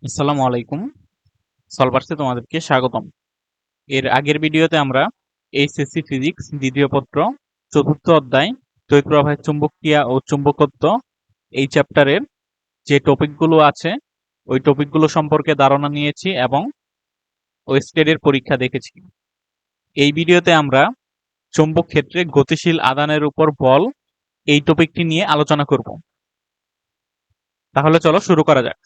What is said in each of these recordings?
আসসালামু আলাইকুম। সলভার্সে তোমাদেরকে স্বাগতম। এর আগের ভিডিওতে আমরা এইচএসসি ফিজিক্স দ্বিতীয় পত্র চতুর্থ অধ্যায় তড়িৎ প্রবাহের চুম্বকীয় ও চুম্বকত্ব এই চ্যাপ্টারের যে টপিকগুলো আছে ওই টপিকগুলো সম্পর্কে ধারণা নিয়েছি এবং ওয়েস্টেডের পরীক্ষা দেখেছি। এই ভিডিওতে আমরা চুম্বক ক্ষেত্রে গতিশীল আধানের উপর বল এই টপিকটি নিয়ে আলোচনা করব। তাহলে চলো শুরু করা যাক।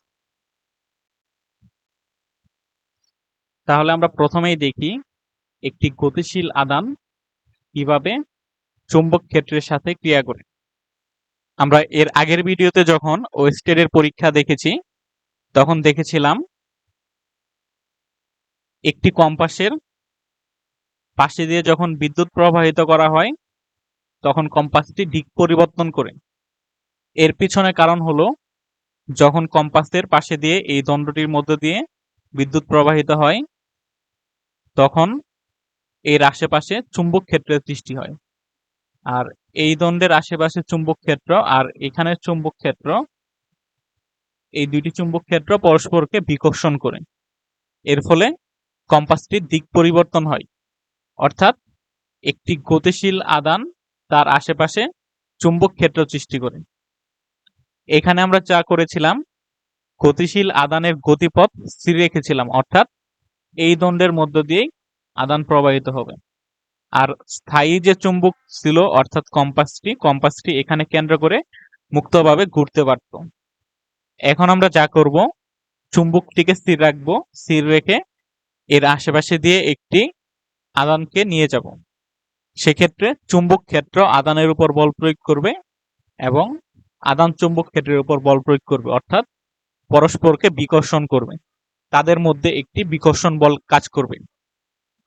তাহলে আমরা প্রথমেই দেখি একটি গতিশীল আধান কিভাবে চুম্বক ক্ষেত্রের সাথে ক্রিয়া করে। আমরা এর আগের ভিডিওতে যখন ওয়েস্টেডের পরীক্ষা দেখেছি তখন দেখেছিলাম একটি কম্পাসের পাশে দিয়ে যখন বিদ্যুৎ প্রবাহিত করা হয় তখন কম্পাসটি দিক পরিবর্তন করে। এর পিছনে কারণ হলো যখন কম্পাসের পাশে দিয়ে এই দণ্ডটির মধ্য দিয়ে বিদ্যুৎ প্রবাহিত হয় তখন এর আশেপাশে চুম্বক ক্ষেত্রের সৃষ্টি হয়। আর এই দণ্ডের আশেপাশে চুম্বক ক্ষেত্র আর এখানের চুম্বক ক্ষেত্র, এই দুইটি চুম্বক ক্ষেত্র পরস্পরকে বিকর্ষণ করে। এর ফলে কম্পাসটির দিক পরিবর্তন হয়, অর্থাৎ একটি গতিশীল আধান তার আশেপাশে চুম্বক ক্ষেত্র সৃষ্টি করে। এখানে আমরা যা করেছিলাম, গতিশীল আধানের গতিপথ স্থির রেখেছিলাম, অর্থাৎ এই দণ্ডের মধ্য দিয়েই আধান প্রবাহিত হবে। আর স্থায়ী যে চুম্বক ছিল অর্থাৎ কম্পাসটি এখানে কেন্দ্র করে মুক্তভাবে ঘুরতে পারত। এখন আমরা যা করব, চুম্বকটিকে স্থির রাখবো, স্থির রেখে এর আশেপাশে দিয়ে একটি আধানকে নিয়ে যাব। সেক্ষেত্রে চুম্বক ক্ষেত্র আধানের উপর বল প্রয়োগ করবে এবং আধান চুম্বক ক্ষেত্রের উপর বল প্রয়োগ করবে, অর্থাৎ পরস্পরকে বিকর্ষণ করবে। তাদের মধ্যে একটি বিকর্ষণ বল কাজ করবে।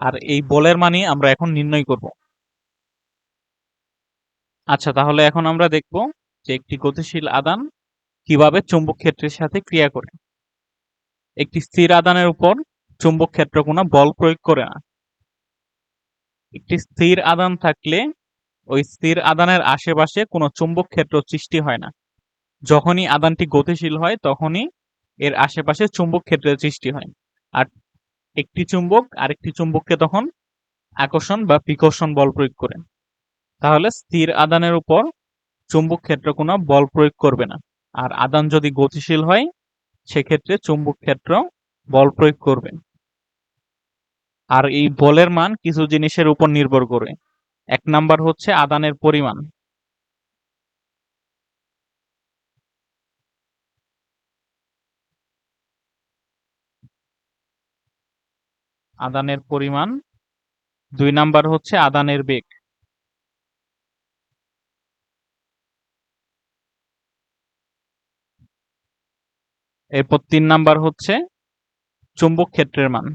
আর এই বলের মানই আমরা এখন নির্ণয় করব। আচ্ছা, তাহলে এখন আমরা দেখব যে একটি গতিশীল আধান কিভাবে চুম্বক ক্ষেত্রের সাথে ক্রিয়া করে। একটি স্থির আধানের উপর চুম্বক ক্ষেত্র কোনো বল প্রয়োগ করে না। একটি স্থির আধান থাকলে ওই স্থির আধানের আশেপাশে কোনো চুম্বক ক্ষেত্র সৃষ্টি হয় না। যখনই আধানটি গতিশীল হয় তখনই এর আশেপাশে চুম্বক ক্ষেত্রের সৃষ্টি হয়। আর একটি চুম্বক আরেকটি চুম্বককে তখন আকর্ষণ বা বিকর্ষণ বল প্রয়োগ করে। তাহলে স্থির আধানের উপর চুম্বক ক্ষেত্র কোনো বল প্রয়োগ করবে না। আর আধান যদি গতিশীল হয় সেক্ষেত্রে চুম্বক ক্ষেত্র বল প্রয়োগ করবে। আর এই বলের মান কিছু জিনিসের উপর নির্ভর করে। এক নাম্বার হচ্ছে আধানের পরিমাণ। আধানের পরিমাণ। ২ নাম্বার হচ্ছে আধানের বেগ। এরপর ৩ নাম্বার হচ্ছে চুম্বক ক্ষেত্রের মান।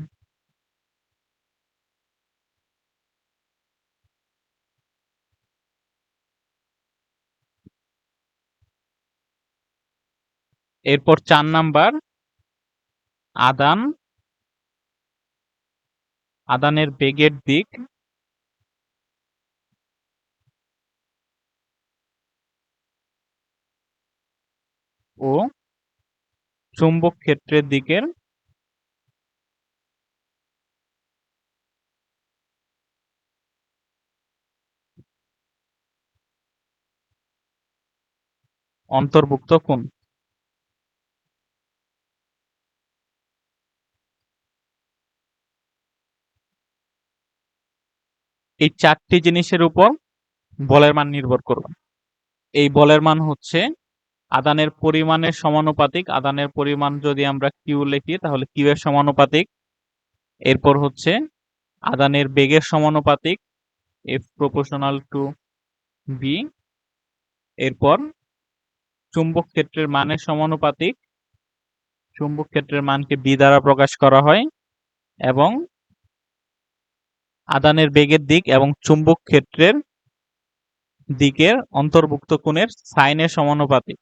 এরপর ৪ নাম্বার আধান, আধানের বেগের দিক ও চুম্বক ক্ষেত্রের দিকের অন্তর্ভুক্ত কোণ। এই ৪টি জিনিসের উপর বলের মান নির্ভর করবে। এই বলের মান হচ্ছে আধানের পরিমাণের সমানুপাতিক। আধানের পরিমাণ যদি আমরা কিউ লিখি তাহলে কিউ এর সমানুপাতিক। এরপর হচ্ছে আধানের বেগের সমানুপাতিক, এফ প্রপোর্শনাল টু বি। এরপর চুম্বক ক্ষেত্রের মানের সমানুপাতিক, চুম্বক ক্ষেত্রের মানকে বি দ্বারা প্রকাশ করা হয়, এবং আধানের বেগের দিক এবং চুম্বক ক্ষেত্রের দিকের অন্তর্ভুক্ত কোণের সাইনের সমানুপাতিক।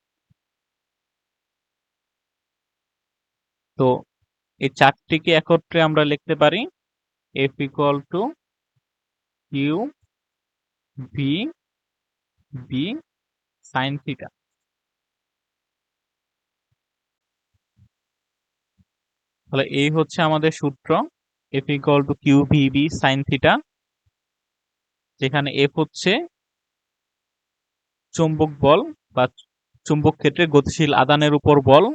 তো এই ৪টিকে একত্রে আমরা লিখতে পারি F equal to Q V B sine theta. তাহলে এই হচ্ছে আমাদের সূত্র F equal to Q V B sine theta, যেখানে F হচ্ছে চুম্বক বল বা চুম্বক ক্ষেত্রে গতিশীল আদানের উপর বল,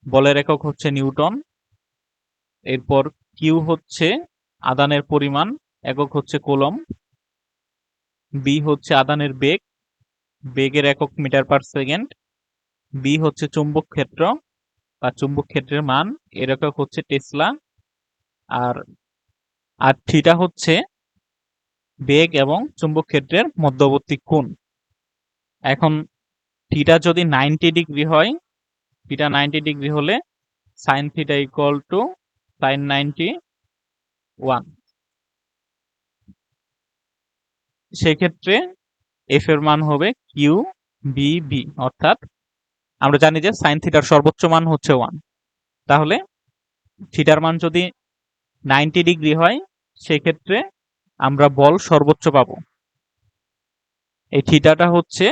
বলের একক হচ্ছে নিউটন। এরপর কিউ হচ্ছে আদানের পরিমাণ, একক হচ্ছে কুলম্ব। বি হচ্ছে আদানের বেগ, বেগের একক মিটার পার সেকেন্ড। বি হচ্ছে চুম্বক ক্ষেত্র বা চুম্বক ক্ষেত্রের মান, এর একক হচ্ছে টেসলা। আর আর থিটা হচ্ছে বেগ এবং চুম্বক ক্ষেত্রের মধ্যবর্তী কোণ। এখন থিটা যদি 90 ডিগ্রি হয়, থিটা 90 ডিগ্রি হলে sine theta equal to sine 91। সেক্ষেত্রে এফ এর মান হবে কিউ বি বি, অর্থাৎ আমরা জানি যে সাইন থিটার সর্বোচ্চ মান হচ্ছে 1। তাহলে থিটার মান যদি 90 ডিগ্রি হয়, সেক্ষেত্রে আমরা বল সর্বোচ্চ পাবো। এই থিটাটা হচ্ছে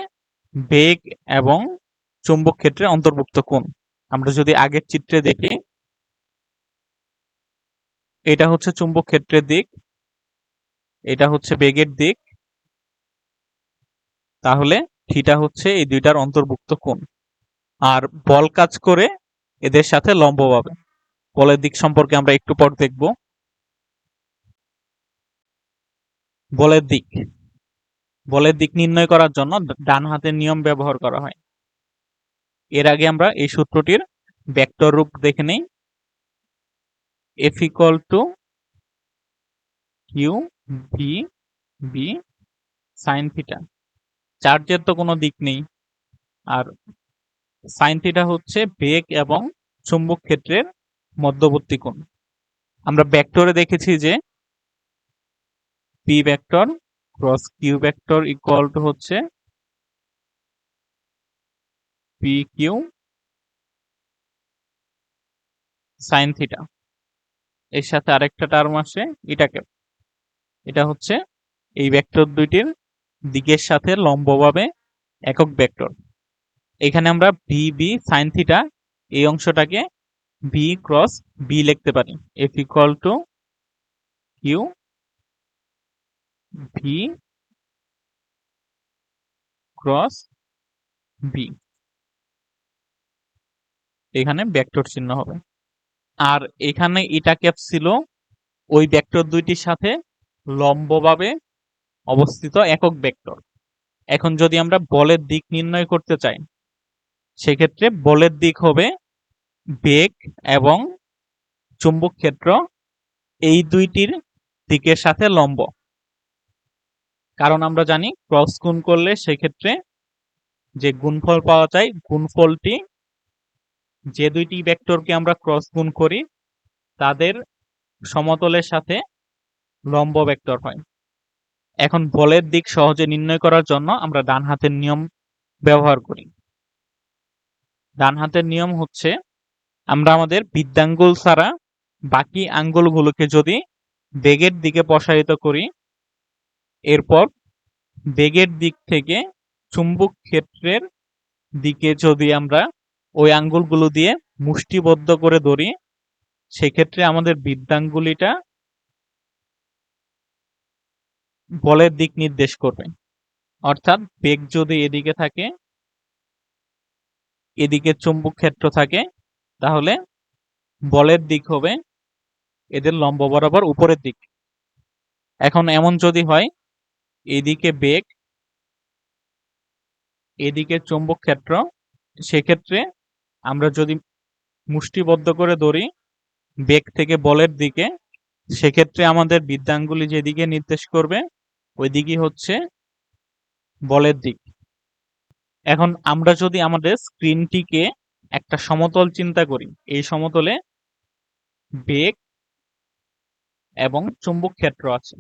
বেগ এবং চুম্বক ক্ষেত্রে অন্তর্ভুক্ত কোণ। আমরা যদি আগের চিত্রে দেখি, এটা হচ্ছে চুম্বক ক্ষেত্রের দিক, এটা হচ্ছে বেগের দিক, তাহলে থিটা হচ্ছে এই দুইটার অন্তর্ভুক্ত কোণ। আর বল কাজ করে এদের সাথে লম্বভাবে। বলের দিক সম্পর্কে আমরা একটু পর দেখব। বলের দিক, বলের দিক নির্ণয় করার জন্য ডান হাতের নিয়ম ব্যবহার করা হয়। এর আগে আমরা এই সূত্রটির ভেক্টর রূপ দেখে নেই। F equal to Q V B sine theta. চার্জের তো কোনো দিক নেই, আর সাইন থিটা হচ্ছে বেগ এবং চুম্বক ক্ষেত্রের মধ্যবর্তী কোণ। আমরা ভেক্টরে দেখেছি যে P vector cross Q vector equal to হচ্ছে পি কিউ সাইন থিটা। এর সাথে আরেকটা টার্ম আসে এটাকে, এটা হচ্ছে এই ভেক্টর দুইটির দিকের সাথে লম্বভাবে একক ভেক্টর। এখানে আমরা ভি বি সাইন থিটা এই অংশটাকে ভি ক্রস বি লিখতে পারি। F equal to Q V cross B, এখানে ভেক্টর চিহ্ন হবে। আর এখানে এটা ক্যাপ ছিল ওই ভেক্টর দুইটির সাথে লম্বভাবে অবস্থিত একক ভেক্টর। এখন যদি আমরা বলের দিক নির্ণয় করতে চাই, সেক্ষেত্রে বলের দিক হবে বেগ এবং চুম্বক ক্ষেত্র এই দুইটির দিকের সাথে লম্ব। কারণ আমরা জানি ক্রস গুণ করলে সেক্ষেত্রে যে গুণফল পাওয়া যায়, গুণফলটি যে দুইটি ভেক্টরকে আমরা ক্রস গুণ করি তাদের সমতলের সাথে লম্ব ভেক্টর হয়। এখন বলের দিক সহজে নির্ণয় করার জন্য আমরা ডান হাতের নিয়ম ব্যবহার করি। ডান হাতের নিয়ম হচ্ছে আমরা আমাদের বৃদ্ধাঙ্গুল ছাড়া বাকি আঙ্গুলগুলোকে যদি বেগের দিকে প্রসারিত করি, এরপর বেগের দিক থেকে চুম্বক ক্ষেত্রের দিকে যদি আমরা ওই আঙ্গুলগুলো দিয়ে মুষ্টিবদ্ধ করে ধরি, সেক্ষেত্রে আমাদের বৃদ্ধাঙ্গুলিটা বলের দিক নির্দেশ করবে। অর্থাৎ বেগ যদি এদিকে থাকে, এদিকে চুম্বক ক্ষেত্র থাকে, তাহলে বলের দিক হবে এদের লম্ব বরাবর উপরের দিক। এখন এমন যদি হয় এদিকে বেগ, এদিকে চুম্বক ক্ষেত্র, সেক্ষেত্রে আমরা যদি মুষ্টিবদ্ধ করে ধরি বেগ থেকে বলের দিকে, সেক্ষেত্রে আমাদের বৃদ্ধাঙ্গুলি যেদিকে নির্দেশ করবে ওই দিকই হচ্ছে বলের দিক। এখন আমরা যদি আমাদের স্ক্রিনটিকে একটা সমতল চিন্তা করি, এই সমতলে বেগ এবং চুম্বক ক্ষেত্র আছে,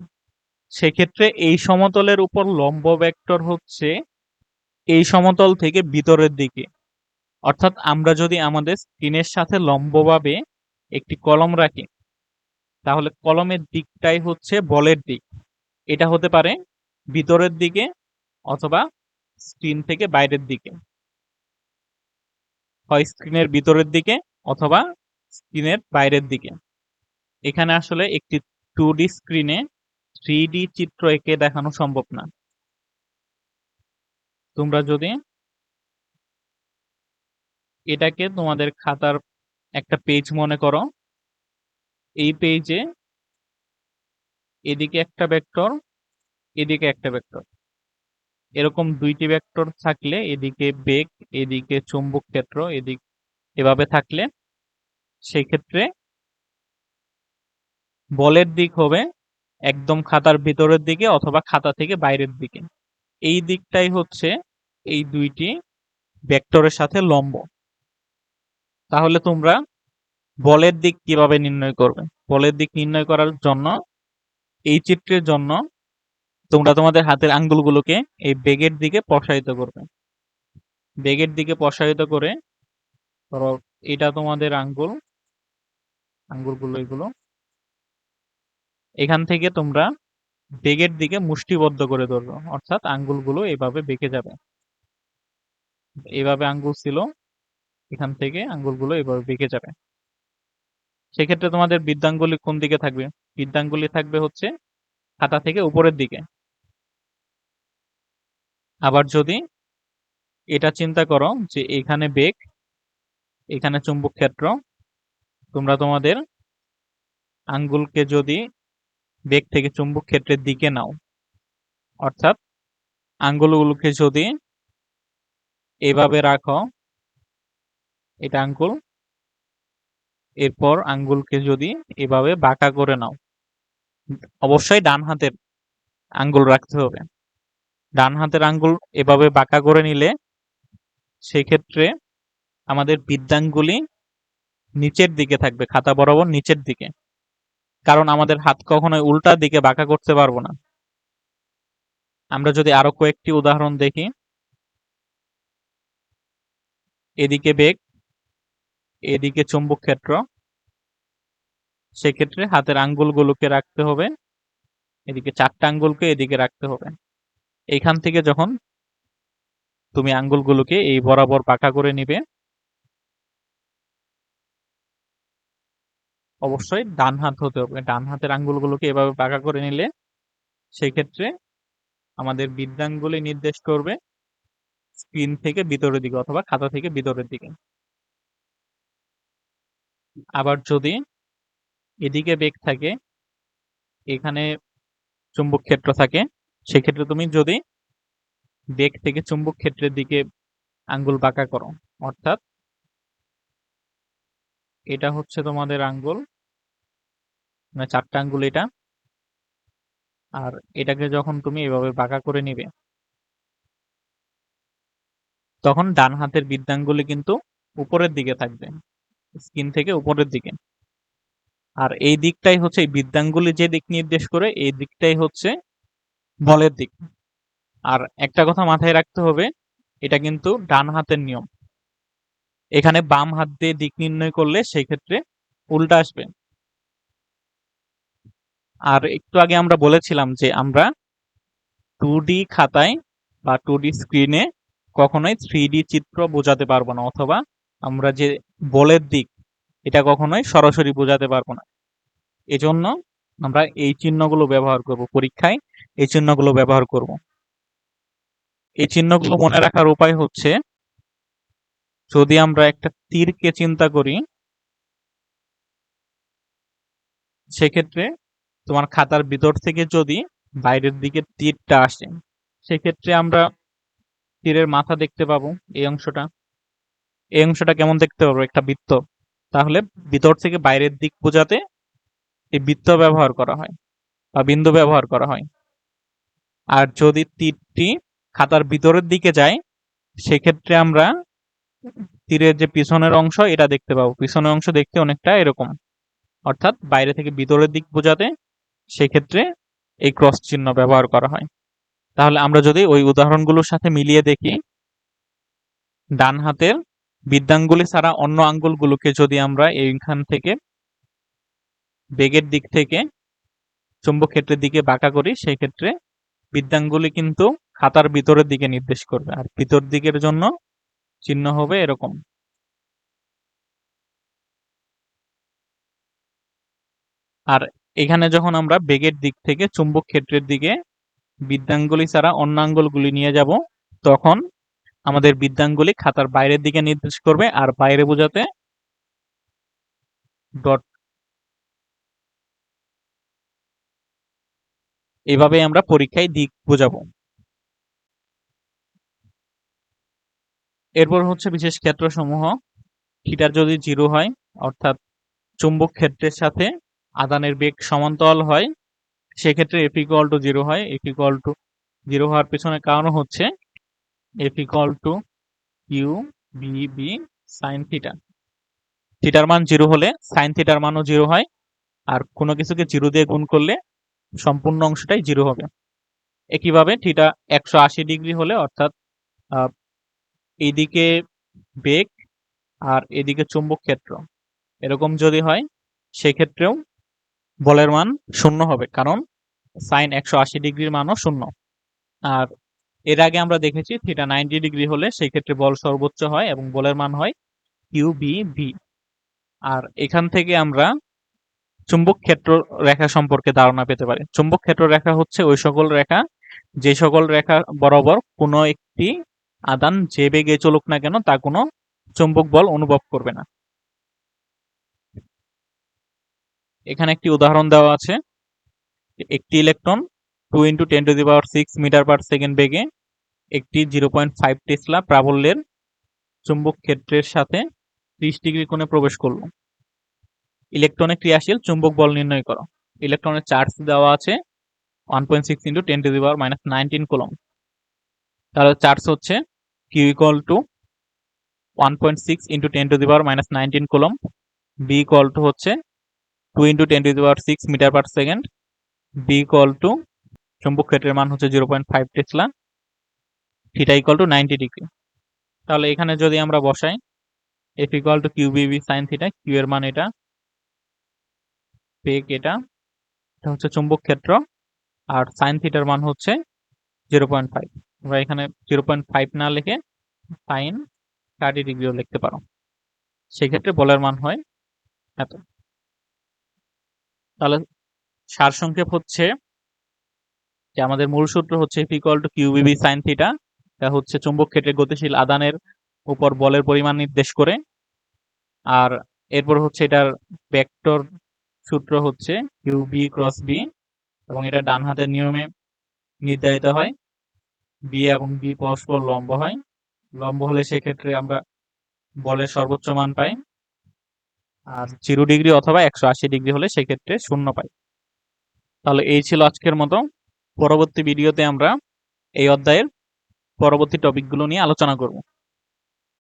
সেক্ষেত্রে এই সমতলের উপর লম্ব ভেক্টর হচ্ছে এই সমতল থেকে ভিতরের দিকে। অর্থাৎ আমরা যদি আমাদের স্ক্রিনের সাথে লম্বভাবে একটি কলম রাখি, তাহলে কলমের দিকটাই হচ্ছে বলের দিক। এটা হতে পারে ভিতরের দিকে অথবা স্ক্রিন থেকে বাইরের দিকে, হয় স্ক্রিনের ভিতরের দিকে অথবা স্ক্রিনের বাইরের দিকে। এখানে আসলে একটি 2D স্ক্রিনে 3D চিত্র এঁকে দেখানো সম্ভব না। তোমরা যদি এটাকে তোমাদের খাতার একটা পেজ মনে করো, এই পেজে এদিকে একটা ভেক্টর, এদিকে একটা ভেক্টর, এরকম দুইটি ভেক্টর থাকলে এদিকে বেগ, এদিকে চুম্বক ক্ষেত্র, এদিক এভাবে থাকলে সেই ক্ষেত্রে বলের দিক হবে একদম খাতার ভিতরের দিকে অথবা খাতা থেকে বাইরের দিকে। এই দিকটাই হচ্ছে এই দুইটি ভেক্টরের সাথে লম্ব। তাহলে তোমরা বলের দিক কিভাবে নির্ণয় করবে? বলের দিক নির্ণয় করার জন্য এই চিত্রের জন্য তোমরা তোমাদের হাতের আঙ্গুলগুলোকে এই বেগের দিকে প্রসারিত করবে। বেগের দিকে প্রসারিত করে ধরো এটা তোমাদের আঙ্গুল, আঙ্গুলগুলো এগুলো, এখান থেকে তোমরা বেগের দিকে মুষ্টিবদ্ধ করে ধরবে, অর্থাৎ আঙ্গুলগুলো এভাবে বেঁকে যাবে। এভাবে আঙ্গুল ছিল, এখান থেকে আঙ্গুলগুলো এভাবে বেঁকে যাবে। সেক্ষেত্রে তোমাদের বৃদ্ধাঙ্গুলি কোন দিকে থাকবে? বৃদ্ধাঙ্গুলি থাকবে হচ্ছে খাতা থেকে উপরের দিকে। আবার যদি এটা চিন্তা করো যে এখানে বেগ, এখানে চুম্বক ক্ষেত্র, তোমরা তোমাদের আঙ্গুলকে যদি বেগ থেকে চুম্বক ক্ষেত্রের দিকে নাও, অর্থাৎ আঙ্গুলগুলোকে যদি এভাবে রাখো, এটা আঙ্গুল, এরপর আঙ্গুলকে যদি এভাবে বাঁকা করে নাও, অবশ্যই ডান হাতের আঙ্গুল রাখতে হবে। ডান হাতের আঙ্গুল এভাবে বাঁকা করে নিলে সেক্ষেত্রে আমাদের বৃদ্ধাঙ্গুলি নিচের দিকে থাকবে, খাতা বরাবর নিচের দিকে, কারণ আমাদের হাত কখনোই উল্টা দিকে বাঁকা করতে পারবো না। আমরা যদি আরো কয়েকটি উদাহরণ দেখি, এদিকে বেগ, এদিকে চুম্বক ক্ষেত্র, সেক্ষেত্রে হাতের আঙ্গুলগুলোকে রাখতে হবে, এদিকে চারটা আঙ্গুলকে এদিকে রাখতে হবে। এখান থেকে যখন তুমি আঙ্গুলগুলোকে এই বরাবর বাঁকা করে নিবে, অবশ্যই ডান হাত হতে হবে। ডান হাতের আঙ্গুলগুলোকে এভাবে বাঁকা করে নিলে সেক্ষেত্রে আমাদের বৃদ্ধাঙ্গুলি নির্দেশ করবে স্ক্রিন থেকে ভিতরের দিকে অথবা খাতা থেকে ভিতরের দিকে। আবার যদি এদিকে বেগ থাকে, এখানে চুম্বক ক্ষেত্র থাকে, সেক্ষেত্রে তুমি যদি বেগ থেকে চুম্বক ক্ষেত্রের দিকে আঙ্গুল বাঁকা করো, অর্থাৎ এটা হচ্ছে তোমাদের আঙ্গুল, মানে চারটা আঙ্গুল এটা, আর এটাকে যখন তুমি এভাবে বাঁকা করে নিবে তখন ডান হাতের বৃদ্ধাঙ্গুলি কিন্তু উপরের দিকে থাকবে, স্ক্রিন থেকে উপরের দিকে। আর এই দিকটাই হচ্ছে, এই বৃদ্ধাঙ্গুলি যে দিক নির্দেশ করে এই দিকটাই হচ্ছে বলের দিক। আর একটা কথা মাথায় রাখতে হবে, এটা কিন্তু ডান হাতের নিয়ম। এখানে বাম হাত দিয়ে দিক নির্ণয় করলে সেই ক্ষেত্রে উল্টা আসবে। আর একটু আগে আমরা বলেছিলাম যে আমরা 2D খাতায় বা 2D স্ক্রিনে কখনোই 3D চিত্র বোঝাতে পারবো না, অথবা আমরা যে বলের দিক এটা কখনোই সরাসরি বোঝাতে পারবো না। এজন্য আমরা এই চিহ্নগুলো ব্যবহার করব, পরীক্ষায় এই চিহ্নগুলো ব্যবহার করব। এই চিহ্নগুলো মনে রাখার উপায় হচ্ছে, যদি আমরা একটা তীরকে চিন্তা করি, সেক্ষেত্রে তোমার খাতার ভিতর থেকে যদি বাইরের দিকে তীরটা আসে, সেক্ষেত্রে আমরা তীরের মাথা দেখতে পাবো। এই অংশটা, এই অংশটা কেমন দেখতে পাবো? একটা বৃত্ত। তাহলে ভিতর থেকে বাইরের দিক বোঝাতে এই বৃত্ত ব্যবহার করা হয় বা বিন্দু ব্যবহার করা হয়। আর যদি তীরটি খাতার ভিতরের দিকে যায়, সেক্ষেত্রে আমরা তীরের যে পিছনের অংশ এটা দেখতে পাবো। পিছনের অংশ দেখতে অনেকটা এরকম, অর্থাৎ বাইরে থেকে ভিতরের দিক বোঝাতে সেক্ষেত্রে এই ক্রস চিহ্ন ব্যবহার করা হয়। তাহলে আমরা যদি ওই উদাহরণগুলোর সাথে মিলিয়ে দেখি, ডান হাতের বৃদ্ধাঙ্গুলি ছাড়া অন্য আঙ্গুলগুলোকে যদি আমরা এইখান থেকে বেগের দিক থেকে চুম্বক ক্ষেত্রের দিকে বাঁকা করি, সেই ক্ষেত্রে বৃদ্ধাঙ্গুলি কিন্তু খাতার ভিতরের দিকে নির্দেশ করবে, আর ভিতর দিকের জন্য চিহ্ন হবে এরকম। আর এখানে যখন আমরা বেগের দিক থেকে চুম্বক ক্ষেত্রের দিকে বৃদ্ধাঙ্গুলি ছাড়া অন্য আঙ্গুলগুলি নিয়ে যাব, তখন আমাদের বৃদ্ধাঙ্গুলি খাতার বাইরের দিকে নির্দেশ করবে, আর বাইরে বোঝাতে ডট। এভাবে আমরা পরীক্ষায় দিক বোঝাবো। এরপর হচ্ছে বিশেষ ক্ষেত্রসমূহ। থিটার যদি 0 হয়, অর্থাৎ চুম্বক ক্ষেত্রের সাথে আদানের বেগ সমান্তরাল হয়, সেক্ষেত্রে এফ ইকুয়াল টু 0 হয়। এফ ইকুয়াল টু 0 হওয়ার পেছনে কারণ হচ্ছে F equal to Q B B sine theta. থিটার মান 0 হলে সাইন থিটার মানও 0 হয়, আর কোনো কিছুকে 0 দিয়ে গুণ করলে সম্পূর্ণ অংশটাই 0 হবে। একইভাবে থিটা 180 ডিগ্রি হলে, অর্থাৎ এইদিকে বেগ আর এদিকে চুম্বক ক্ষেত্র এরকম যদি হয়, সেক্ষেত্রেও বলের মান 0 হবে, কারণ সাইন 180 ডিগ্রির মানও 0। আর এর আগে আমরা দেখেছি থিটা 90 ডিগ্রি হলে সেই ক্ষেত্রে বল সর্বোচ্চ হয় এবং বলের মান হয় কিউ বি ভি। আর এখান থেকে আমরা চুম্বক ক্ষেত্র রেখা সম্পর্কে ধারণা পেতে পারি। চুম্বক ক্ষেত্র রেখা হচ্ছে ওই সকল রেখা, যে সকল রেখা বরাবর কোনো একটি আদান যে বেগে চলুক না কেন তা কোনো চুম্বক বল অনুভব করবে না। এখানে একটি উদাহরণ দেওয়া আছে। একটি ইলেকট্রন 2 × 10⁶ মিটার পার সেকেন্ড বেগে একটি 0.5 টেসলা প্রাবল্যের চুম্বক ক্ষেত্রের সাথে 30 ডিগ্রি কোণে প্রবেশ করল। ইলেকট্রনে ক্রিয়াশীল চুম্বক বল নির্ণয় করো। ইলেকট্রনের চার্জ দেওয়া আছে 1.6 × 10⁻⁹ কুলম্ব। তাহলে চার্জ হচ্ছে Q equal to 1.6 × 10⁻⁹ coulomb, B equal to হচ্ছে 2 × 10⁶ metre per second, B equal to চুম্বক ক্ষেত্রের মান হচ্ছে 0.5 tesla, theta equal to 90 degree. তাহলে এখানে যদি আমরা বসাই F equal to Q B sine theta, Q এর মান এটা, বেগ এটা হচ্ছে চুম্বক ক্ষেত্র, আর সাইন থিটার মান হচ্ছে 0.5। আমরা এখানে 0.5 না লিখে সাইন 30 ডিগ্রিও লিখতে পারো, সেক্ষেত্রে বলের মান হয় এত। তাহলে সারসংক্ষেপ হচ্ছে যে আমাদের মূল সূত্র হচ্ছে F equal to Q B sine theta. এটা হচ্ছে চুম্বক ক্ষেত্রে গতিশীল আদানের উপর বলের পরিমাণ নির্দেশ করে। আর এরপর হচ্ছে এটার ভেক্টর সূত্র হচ্ছে কিউ বি ক্রস বি, এবং এটা ডান হাতের নিয়মে নির্ধারিত হয়। বি এবং বি পরস্পর লম্ব হয়, লম্ব হলে সেক্ষেত্রে আমরা বলের সর্বোচ্চ মান পাই। আর 0 ডিগ্রি অথবা 180 ডিগ্রি হলে সেক্ষেত্রে 0 পাই। তাহলে এই ছিল আজকের মতো। পরবর্তী ভিডিওতে আমরা এই অধ্যায়ের পরবর্তী টপিকগুলো নিয়ে আলোচনা করব।